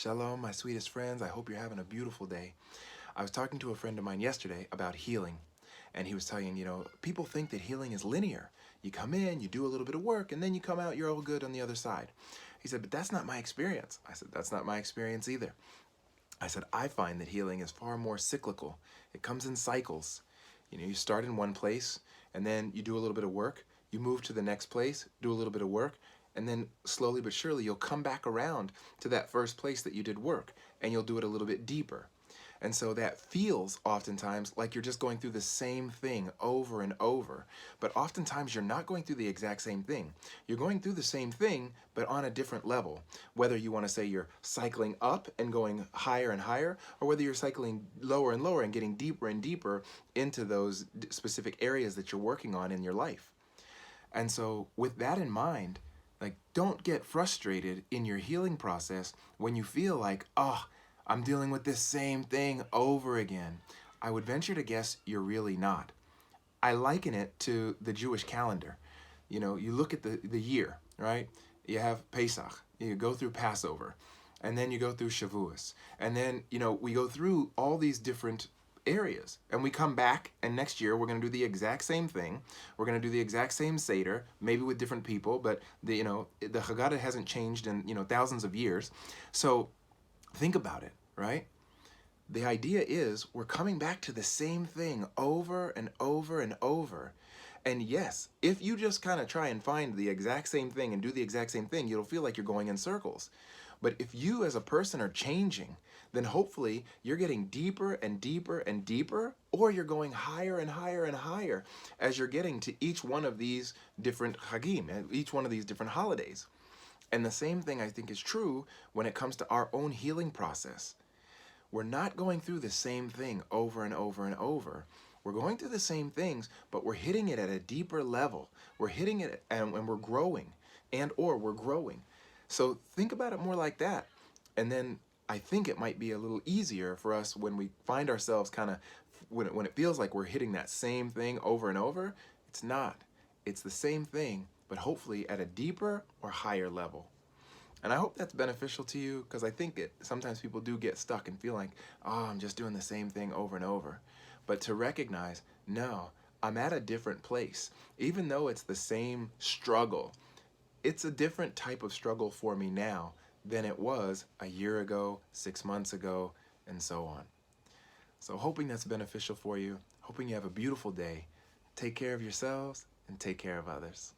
Shalom, my sweetest friends. I hope you're having a beautiful day. I was talking to a friend of mine yesterday about healing, and he was telling, people think that healing is linear. You come in, you do a little bit of work, and then you come out, you're all good on the other side. He said, but that's not my experience. I said, that's not my experience either. I said, I find that healing is far more cyclical. It comes in cycles. You start in one place, and then you do a little bit of work. You move to the next place, do a little bit of work, and then slowly but surely you'll come back around to that first place that you did work, and you'll do it a little bit deeper. And so that feels oftentimes like you're just going through the same thing over and over. But oftentimes you're not going through the exact same thing. You're going through the same thing, but on a different level. Whether you want to say you're cycling up and going higher and higher, or whether you're cycling lower and lower and getting deeper and deeper into those specific areas that you're working on in your life. And so with that in mind, don't get frustrated in your healing process when you feel like, oh, I'm dealing with this same thing over again. I would venture to guess you're really not. I liken it to the Jewish calendar. You look at the year, right? You have Pesach, you go through Passover, and then you go through Shavuos. And then, we go through all these different areas, and we come back, and next year we're going to do the exact same thing. We're going to do the exact same Seder, maybe with different people, but the Haggadah hasn't changed in thousands of years. So think about it, right? The idea is we're coming back to the same thing over and over and over. And yes, if you just kind of try and find the exact same thing and do the exact same thing, you'll feel like you're going in circles. But if you as a person are changing, then hopefully you're getting deeper and deeper and deeper, or you're going higher and higher and higher as you're getting to each one of these different Hagim, each one of these different holidays. And the same thing I think is true when it comes to our own healing process. We're not going through the same thing over and over and over. We're going through the same things, but we're hitting it at a deeper level. We're hitting it and we're growing, or we're growing. So think about it more like that. And then I think it might be a little easier for us when we find ourselves kind of, when it feels like we're hitting that same thing over and over. It's not. It's the same thing, but hopefully at a deeper or higher level. And I hope that's beneficial to you, because I think sometimes people do get stuck and feel like, oh, I'm just doing the same thing over and over. But to recognize, no, I'm at a different place. Even though it's the same struggle, it's a different type of struggle for me now than it was a year ago, 6 months ago, and so on. So hoping that's beneficial for you, hoping you have a beautiful day. Take care of yourselves and take care of others.